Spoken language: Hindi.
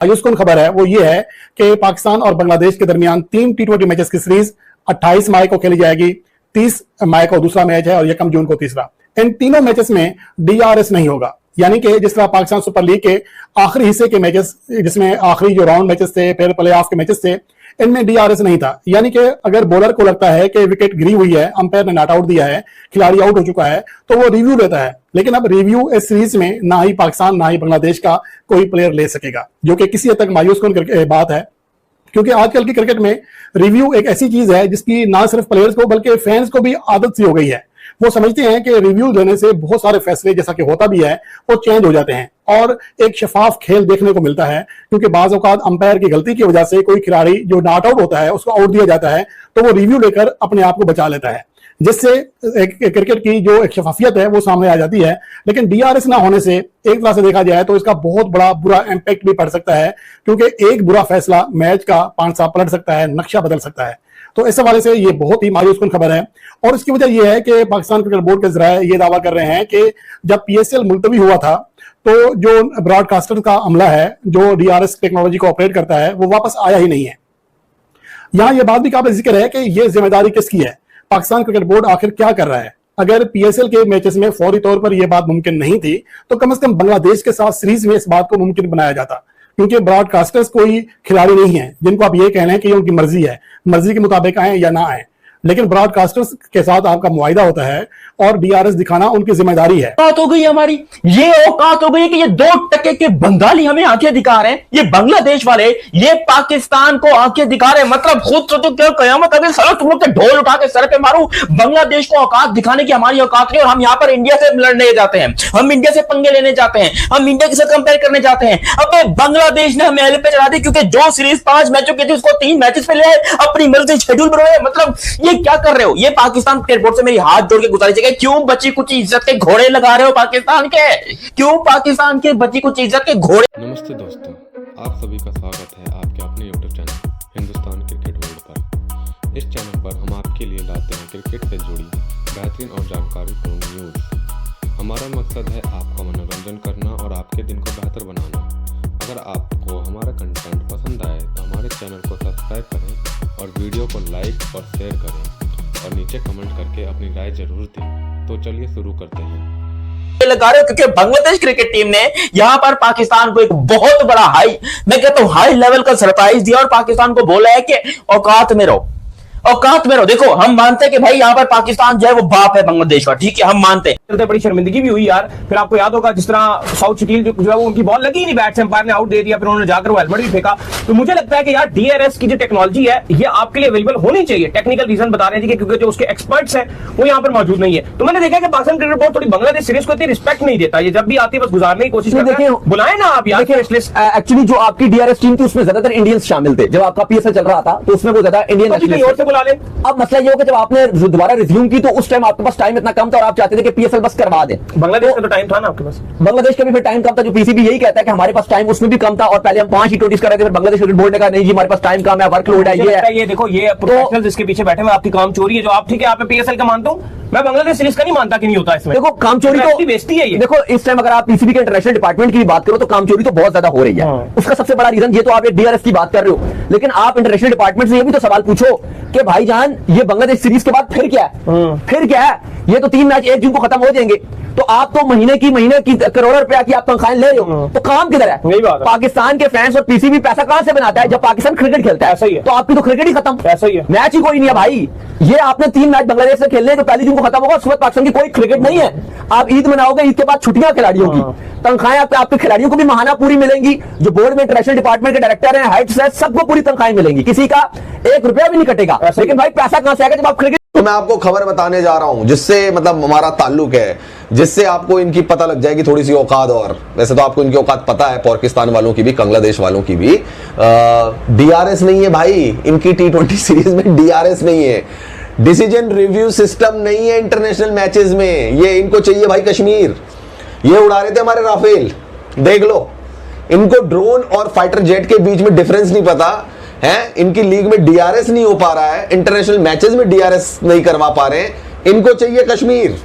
मायूसकुन खबर है वो ये है कि पाकिस्तान और बांग्लादेश के दरमियान 3 T20 मैचेस की सीरीज 28 मई को खेली जाएगी। 30 मई को दूसरा मैच है और 1 जून को तीसरा। इन तीनों मैचेस में DRS नहीं होगा, यानी कि जिस तरह पाकिस्तान सुपर लीग के आखिरी हिस्से के मैचेस, जिसमें आखिरी जो राउंड मैचेस थे, फिर प्ले ऑफ के मैचेस थे, इनमें DRS नहीं था। यानी कि अगर बॉलर को लगता है कि विकेट गिरी हुई है, अंपायर ने नॉट आउट दिया है, खिलाड़ी आउट हो चुका है, तो वो रिव्यू लेता है। लेकिन अब रिव्यू इस सीरीज में ना ही पाकिस्तान ना ही बांग्लादेश का कोई प्लेयर ले सकेगा, जो कि किसी हद तक मायूसकुन बात है, क्योंकि आजकल की क्रिकेट में रिव्यू एक ऐसी चीज है जिसकी ना सिर्फ प्लेयर्स को बल्कि फैंस को भी आदत सी हो गई है। वो समझते हैं कि रिव्यू देने से बहुत सारे फैसले, जैसा कि होता भी है, वो चेंज हो जाते हैं और एक शफाफ खेल देखने को मिलता है। क्योंकि बाज औकात अंपायर की गलती की वजह से कोई खिलाड़ी जो नॉट आउट होता है उसको आउट दिया जाता है, तो वो रिव्यू लेकर अपने आप को बचा लेता है, जिससे एक क्रिकेट की जो एक शफाफियत है वो सामने आ जाती है। लेकिन DRS ना होने से एक तरह से देखा जाए तो इसका बहुत बड़ा बुरा इंपैक्ट भी पड़ सकता है, क्योंकि एक बुरा फैसला मैच का पांसा पलट सकता है, नक्शा बदल सकता है। तो इस हवाले से ये बहुत ही मायूसकुन खबर है और इसकी वजह यह है कि पाकिस्तान क्रिकेट बोर्ड के जराये ये दावा कर रहे हैं कि जब PSL मुलतवी हुआ था तो जो ब्रॉडकास्टर का अमला है, जो DRS टेक्नोलॉजी को ऑपरेट करता है, वो वापस आया ही नहीं है। यहां यह बात भी काबिल जिक्र है कि यह जिम्मेदारी किसकी है, पाकिस्तान क्रिकेट बोर्ड आखिर क्या कर रहा है। अगर PSL के मैचेस में फौरी तौर पर यह बात मुमकिन नहीं थी तो कम से कम बांग्लादेश के साथ सीरीज में इस बात को मुमकिन बनाया जाता, क्योंकि ब्रॉडकास्टर्स कोई खिलाड़ी नहीं है जिनको आप ये कह रहे हैं कि उनकी मर्जी है, मर्जी के मुताबिक आए या ना आए। लेकिन ब्रॉडकास्टर्स के साथ आपका मुआहिदा होता है और DRS दिखाना उनकी जिम्मेदारी है। औकात हो गई हमारी, ये औकात हो गई कि ये 2% के बंगाली हमें आंखें दिखा रहे हैं, ये बांग्लादेश वाले ये पाकिस्तान को आंखें दिखा रहे हैं। मतलब खुद सोचो क्या कयामत अगर सर तुम लोग ढोल उठा के सर पे मारू, बांग्लादेश को औकात दिखाने की हमारी औकात नहीं, और हम यहाँ पर इंडिया से लड़ने जाते हैं, हम इंडिया से पंगे लेने जाते हैं, हम इंडिया के साथ कंपेयर करने जाते हैं। अब बांग्लादेश ने हमें एल पे चढ़ा दी, क्योंकि जो सीरीज 5 मैचों की थी उसको 3 मैचेस पे ले आए, अपनी मर्जी शेड्यूल बनाए। मतलब ये क्या कर रहे हो? ये पाकिस्तान क्रिकेट बोर्ड से मेरी हाथ जोड़ के गुजारिश है, क्यों बची कुछ इज्जत के घोड़े लगा रहे हो पाकिस्तान के? क्यों पाकिस्तान के बची कुछ इज्जत के घोड़े? नमस्ते दोस्तों, आप सभी का स्वागत है आपके अपने YouTube channel Hindustan cricket world पर। इस चैनल पर हम आपके लिए लाते हैं क्रिकेट से जुड़ी बेहतरीन और जानकारीपूर्ण न्यूज़। हमारा मकसद है आपका मनोरंजन करना और आपके दिन को बेहतर बनाना। अगर आपको हमारा कंटेंट पसंद आए तो हमारे चैनल को सब्सक्राइब करें और वीडियो को लाइक और शेयर करें और नीचे कमेंट करके अपनी राय जरूर दें। तो चलिए शुरू करते हैं। लगा रहे हो क्योंकि बांग्लादेश क्रिकेट टीम ने यहां पर पाकिस्तान को एक बहुत बड़ा मैं कहता हूं हाई लेवल का सरप्राइज दिया और पाकिस्तान को बोला है कि औकात में रहो, औकात में रहो। देखो हम मानते हैं कि भाई यहां पर पाकिस्तान जो है वो बाप है बांग्लादेश का, ठीक है, हम मानते हैं। बड़ी शर्मिंदगी भी हुई यार। फिर आपको याद होगा जिस तरह साउथ शकील जो है वो उनकी बॉल लगी नहीं, बैट से अंपायर ने आउट दे दिया, फिर उन्होंने जाकर वो हेलमेट भी फेंका। तो मुझे लगता है कि यार DRS की जो टेक्नोलॉजी है ये आपके लिए अवेलेबल होनी चाहिए। टेक्निकल रीजन बता रहे थे क्योंकि जो उसके एक्सपर्ट्स हैं वो यहाँ पर मौजूद नहीं है। तो मैंने देखा कि पाकिस्तान क्रिकेट बोर्ड थोड़ी बांग्लादेश सीरीज को इतनी रिस्पेक्ट नहीं देता, ये जब भी आती है बस गुजारने की कोशिश करते हैं। बुलाए ना आप यार। एक्चुअली जो आपकी DRS टीम थी उसमें ज्यादातर इंडियंस शामिल थे। जब आपका PSL चल रहा था तो उसमें वो ज्यादा इंडियन से बुला ले। अब मसला ये हो कि जब आपने दोबारा रिज्यूम की तो उस टाइम आपके पास टाइम इतना कम था और आप चाहते थे कि PSL बस करवा दें। बांग्लादेश का तो टाइम था ना आपके पास? बांग्लादेश का भी फिर टाइम कम था, जो PCB यही कहता है कि हमारे पास टाइम उसमें भी कम था और पहले हम 5 T20 कर रहे थे, फिर बांग्लादेश क्रिकेट बोर्ड ने कहा नहीं जी हमारे पास टाइम कम है, वर्कलोड है, ये देखो ये प्रोफेशनल्स इसके पीछे बैठे हुए आपकी काम चोरी है। जो आप ठीक है आप PSL का मानता हूं, मैं बांग्लादेश सीरीज का नहीं मानता कि नहीं होता इसमें। देखो काम चोरी तो बेइज्जती है ये। देखो इस टाइम अगर आप PCB के इंटरनेशनल डिपार्टमेंट की भी बात करो तो काम चोरी तो बहुत ज्यादा हो रही है। उसका सबसे बड़ा रीजन ये तो आप DRS की बात कर रहे हो, लेकिन आप इंटरनेशनल डिपार्टमेंट से ये भी तो सवाल पूछो कि भाईजान ये बांग्लादेश सीरीज के बाद फिर क्या है? फिर क्या है? ये तो 3 मैच 1 जून को खत्म हो जाएंगे, तो आप तो महीने की करोड़ों रुपया की आप तनख्वाहें ले रहे हो, तो काम किधर है? पाकिस्तान के फैंस और PCB पैसा कहां से बनाता है? जब पाकिस्तान क्रिकेट खेलता है। ऐसा ही है। तो आपकी तो क्रिकेट ही खत्म, ऐसा ही है, मैच ही कोई नहीं है भाई। ये आपने 3 मैच बांग्लादेश से खेलने तो 1 जून को खत्म होगा, उसके बाद पाकिस्तान की कोई क्रिकेट नहीं है। आप ईद मनाओगे, ईद के बाद छुट्टियां खिलाड़ियों की, तनख्वाहें आपके खिलाड़ियों को भी माहाना पूरी मिलेंगी, जो बोर्ड में इंटरनेशनल डिपार्टमेंट के डायरेक्टर हैं, हेड्स हैं, सबको पूरी तनख्वाहें मिलेंगी, किसी का 1 रुपया भी नहीं कटेगा। लेकिन भाई पैसा कहां से आएगा जब आप क्रिकेट? तो मैं आपको खबर बताने जा रहा हूं जिससे मतलब हमारा ताल्लुक है, जिससे आपको इनकी पता लग जाएगी थोड़ी सी औकात। और वैसे तो आपको इनकी औकात पता है, पाकिस्तान वालों की भी, बांग्लादेश वालों की भी। DRS नहीं है भाई इनकी T20 सीरीज में, DRS नहीं है, डिसीजन रिव्यू सिस्टम नहीं है इंटरनेशनल मैचेस में। ये इनको चाहिए भाई कश्मीर। ये उड़ा रहे थे हमारे राफेल, देख लो। इनको ड्रोन और फाइटर जेट के बीच में डिफरेंस नहीं पता है। इनकी लीग में DRS नहीं हो पा रहा है, इंटरनेशनल मैचेस में DRS नहीं करवा पा रहे हैं। इनको चाहिए कश्मीर।